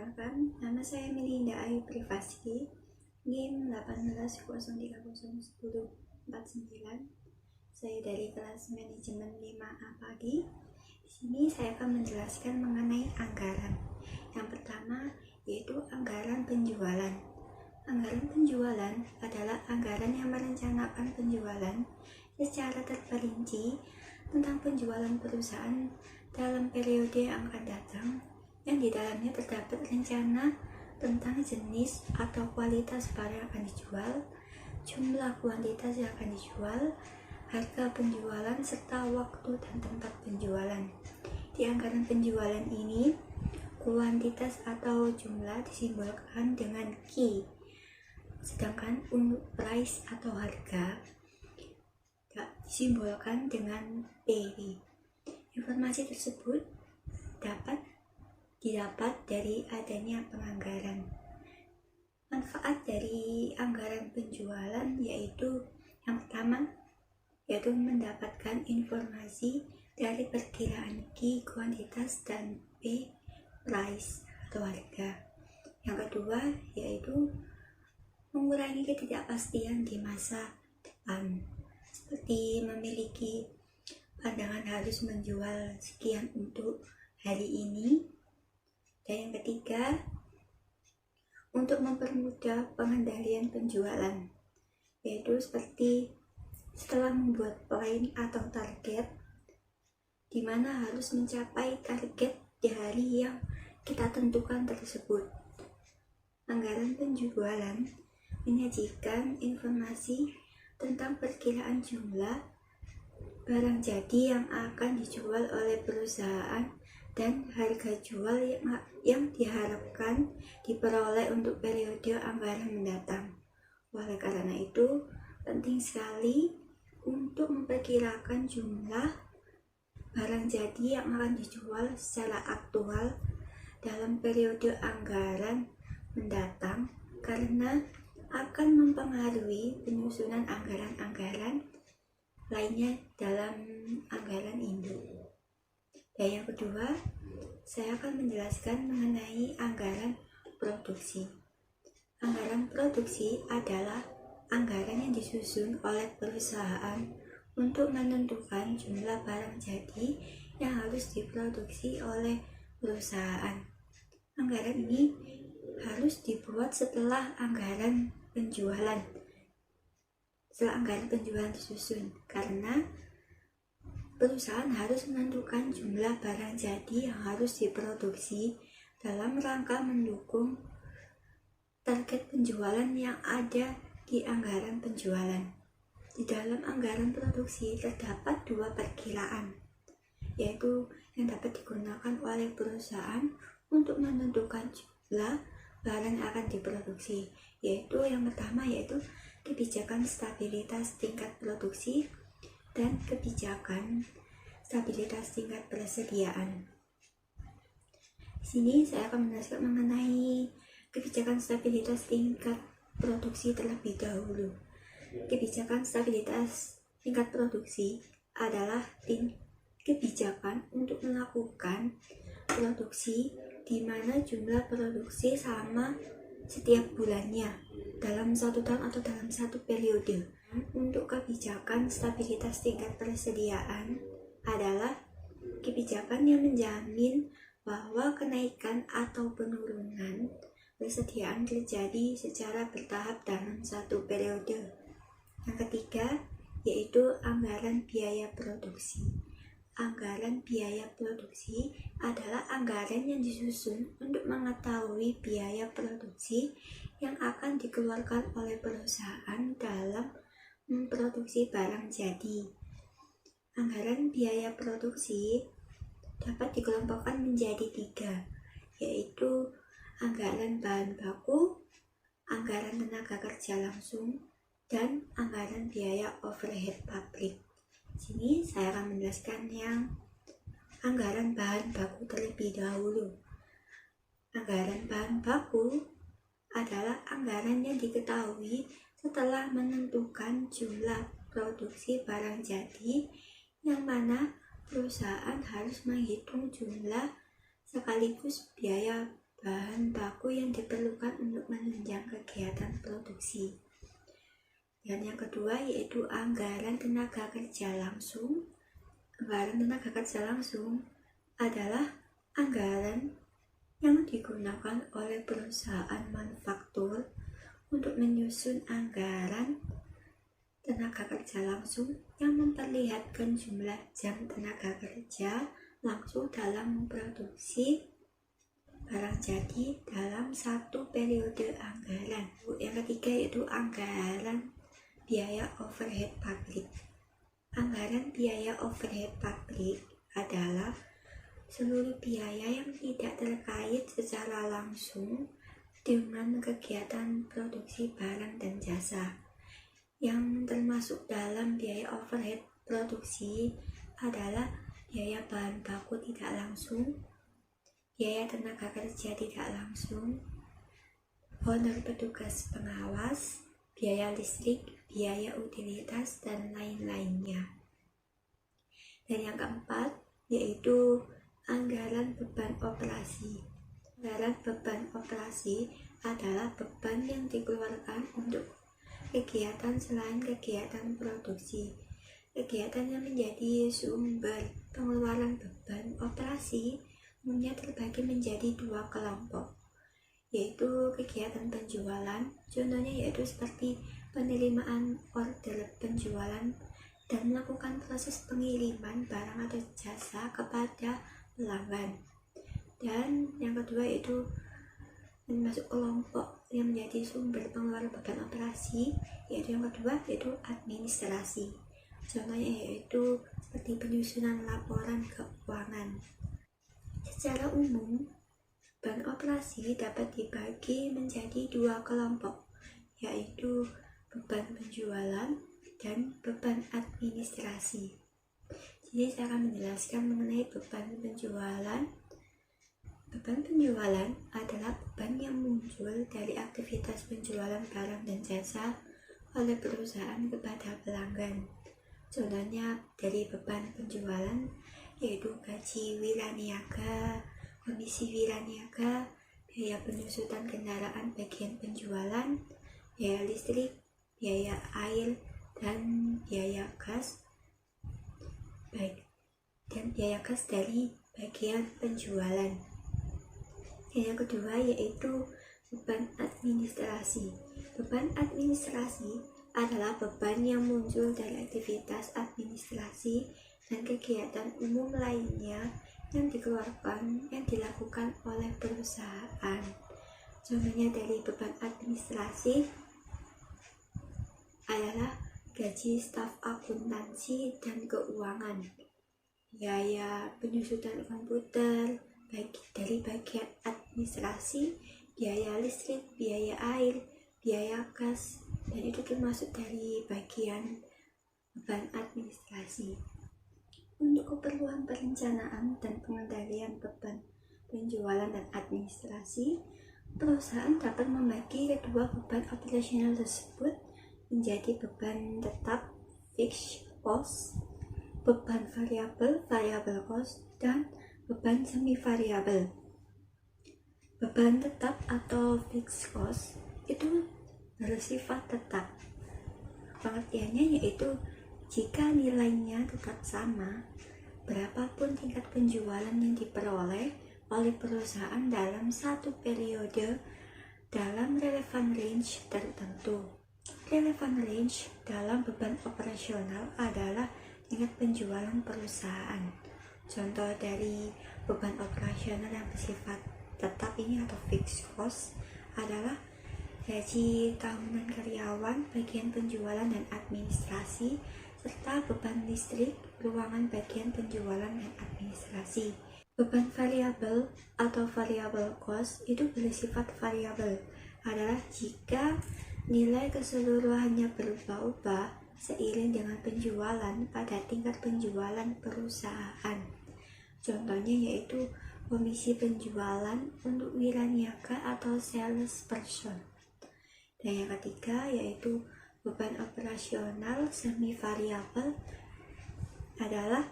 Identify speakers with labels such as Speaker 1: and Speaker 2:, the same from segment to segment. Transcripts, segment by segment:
Speaker 1: Perkenalkan, nama saya Melinda Ayu Privasi, NIM 18.00101049. Saya dari kelas manajemen 5A pagi. Di sini saya akan menjelaskan mengenai anggaran. Yang pertama yaitu anggaran penjualan. Anggaran penjualan adalah anggaran yang merencanakan penjualan secara terperinci tentang penjualan perusahaan dalam periode yang akan datang, yang di dalamnya terdapat rencana tentang jenis atau kualitas barang yang akan dijual, jumlah kuantitas yang akan dijual, harga penjualan, serta waktu dan tempat penjualan. Di anggaran penjualan ini, kuantitas atau jumlah disimbolkan dengan Q, sedangkan untuk price atau harga disimbolkan dengan PW. Informasi tersebut dapat didapat dari adanya penganggaran. Manfaat dari anggaran penjualan yaitu yang pertama yaitu mendapatkan informasi dari perkiraan Q, kuantitas, dan P, price atau harga. Yang kedua yaitu mengurangi ketidakpastian di masa depan, seperti memiliki pandangan harus menjual sekian untuk hari ini. Dan yang ketiga, untuk mempermudah pengendalian penjualan, yaitu seperti setelah membuat plan atau target, di mana harus mencapai target di hari yang kita tentukan tersebut. Anggaran penjualan menyajikan informasi tentang perkiraan jumlah barang jadi yang akan dijual oleh perusahaan dan harga jual yang diharapkan diperoleh untuk periode anggaran mendatang. Oleh karena itu, penting sekali untuk memperkirakan jumlah barang jadi yang akan dijual secara aktual dalam periode anggaran mendatang, karena akan mempengaruhi penyusunan anggaran-anggaran lainnya dalam anggaran induk. Dan yang kedua, saya akan menjelaskan mengenai anggaran produksi. Anggaran produksi adalah anggaran yang disusun oleh perusahaan untuk menentukan jumlah barang jadi yang harus diproduksi oleh perusahaan. Anggaran ini harus dibuat setelah anggaran penjualan. Setelah anggaran penjualan disusun, karena perusahaan harus menentukan jumlah barang jadi yang harus diproduksi dalam rangka mendukung target penjualan yang ada di anggaran penjualan. Di dalam anggaran produksi terdapat dua perkiraan, yaitu yang dapat digunakan oleh perusahaan untuk menentukan jumlah barang yang akan diproduksi, yaitu yang pertama yaitu kebijakan stabilitas tingkat produksi dan kebijakan stabilitas tingkat persediaan. Di sini saya akan menjelaskan mengenai kebijakan stabilitas tingkat produksi terlebih dahulu. Kebijakan stabilitas tingkat produksi adalah kebijakan untuk melakukan produksi di mana jumlah produksi sama setiap bulannya dalam satu tahun atau dalam satu periode. Untuk kebijakan stabilitas tingkat persediaan adalah kebijakan yang menjamin bahwa kenaikan atau penurunan persediaan terjadi secara bertahap dalam satu periode. Yang ketiga yaitu anggaran biaya produksi. Anggaran biaya produksi adalah anggaran yang disusun untuk mengetahui biaya produksi yang akan dikeluarkan oleh perusahaan dalam memproduksi barang jadi. Anggaran biaya produksi dapat dikelompokkan menjadi 3, yaitu anggaran bahan baku, anggaran tenaga kerja langsung, dan anggaran biaya overhead pabrik. Sini saya akan menjelaskan yang anggaran bahan baku terlebih dahulu. Anggaran bahan baku adalah anggaran yang diketahui setelah menentukan jumlah produksi barang jadi, yang mana perusahaan harus menghitung jumlah sekaligus biaya bahan baku yang diperlukan untuk menunjang kegiatan produksi. Dan yang kedua yaitu anggaran tenaga kerja langsung. Anggaran tenaga kerja langsung adalah anggaran yang digunakan oleh perusahaan manufaktur untuk menyusun anggaran tenaga kerja langsung yang memperlihatkan jumlah jam tenaga kerja langsung dalam memproduksi barang jadi dalam satu periode anggaran. Yang ketiga yaitu anggaran biaya overhead pabrik. Anggaran biaya overhead pabrik adalah seluruh biaya yang tidak terkait secara langsung dengan kegiatan produksi barang dan jasa. Yang termasuk dalam biaya overhead produksi adalah biaya bahan baku tidak langsung, biaya tenaga kerja tidak langsung, honor petugas pengawas, biaya listrik, biaya utilitas, dan lain-lainnya. Dan yang keempat yaitu anggaran beban operasi. Anggaran beban operasi adalah beban yang dikeluarkan untuk kegiatan selain kegiatan produksi. Kegiatan yang menjadi sumber pengeluaran beban operasi umumnya terbagi menjadi dua kelompok, yaitu kegiatan penjualan, contohnya yaitu seperti penerimaan order penjualan dan melakukan proses pengiriman barang atau jasa kepada pelanggan. Dan yang kedua yaitu masuk kelompok yang menjadi sumber pengeluaran beban operasi, yaitu yang kedua yaitu administrasi. Contohnya yaitu seperti penyusunan laporan keuangan. Secara umum, beban operasi dapat dibagi menjadi dua kelompok, yaitu beban penjualan dan beban administrasi. Jadi saya akan menjelaskan mengenai beban penjualan. Beban penjualan adalah beban yang muncul dari aktivitas penjualan barang dan jasa oleh perusahaan kepada pelanggan. Contohnya dari beban penjualan yaitu gaji wiraniaga, komisi wiraniaga, biaya penyusutan kendaraan bagian penjualan, biaya listrik, biaya air, dan biaya gas, dari bagian penjualan. Yang kedua yaitu beban administrasi. Beban administrasi adalah beban yang muncul dari aktivitas administrasi dan kegiatan umum lainnya yang dilakukan oleh perusahaan. Contohnya dari beban administrasi adalah gaji staf akuntansi dan keuangan, biaya penyusutan komputer dari bagian administrasi, biaya listrik, biaya air, biaya gas, dan itu termasuk dari bagian beban administrasi. Untuk keperluan perencanaan dan pengendalian beban penjualan dan administrasi, perusahaan dapat membagi kedua beban operasional tersebut menjadi beban tetap fixed cost, beban variabel variable cost, dan beban semi variabel. Beban tetap atau fixed cost itu bersifat tetap. Pengertiannya yaitu jika nilainya tetap sama, berapapun tingkat penjualan yang diperoleh oleh perusahaan dalam satu periode dalam relevan range tertentu. Relevan range dalam beban operasional adalah tingkat penjualan perusahaan. Contoh dari beban operasional yang bersifat tetap ini atau fixed cost adalah gaji tahunan karyawan, bagian penjualan dan administrasi, serta beban listrik, ruangan bagian penjualan dan administrasi. Beban variabel atau variable cost itu bersifat variabel adalah jika nilai keseluruhannya berubah-ubah seiring dengan penjualan pada tingkat penjualan perusahaan. Contohnya yaitu komisi penjualan untuk wiraniaga atau sales person. Dan yang ketiga yaitu beban operasional semi variabel adalah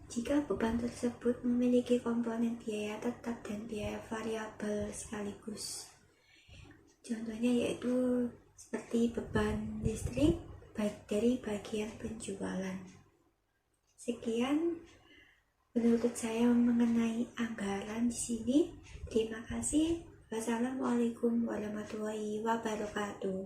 Speaker 1: Jika beban tersebut memiliki komponen biaya tetap dan biaya variabel sekaligus. Contohnya yaitu seperti beban listrik baik dari bagian penjualan. Sekian menurut saya mengenai anggaran di sini. Terima kasih. Wassalamualaikum warahmatullahi wabarakatuh.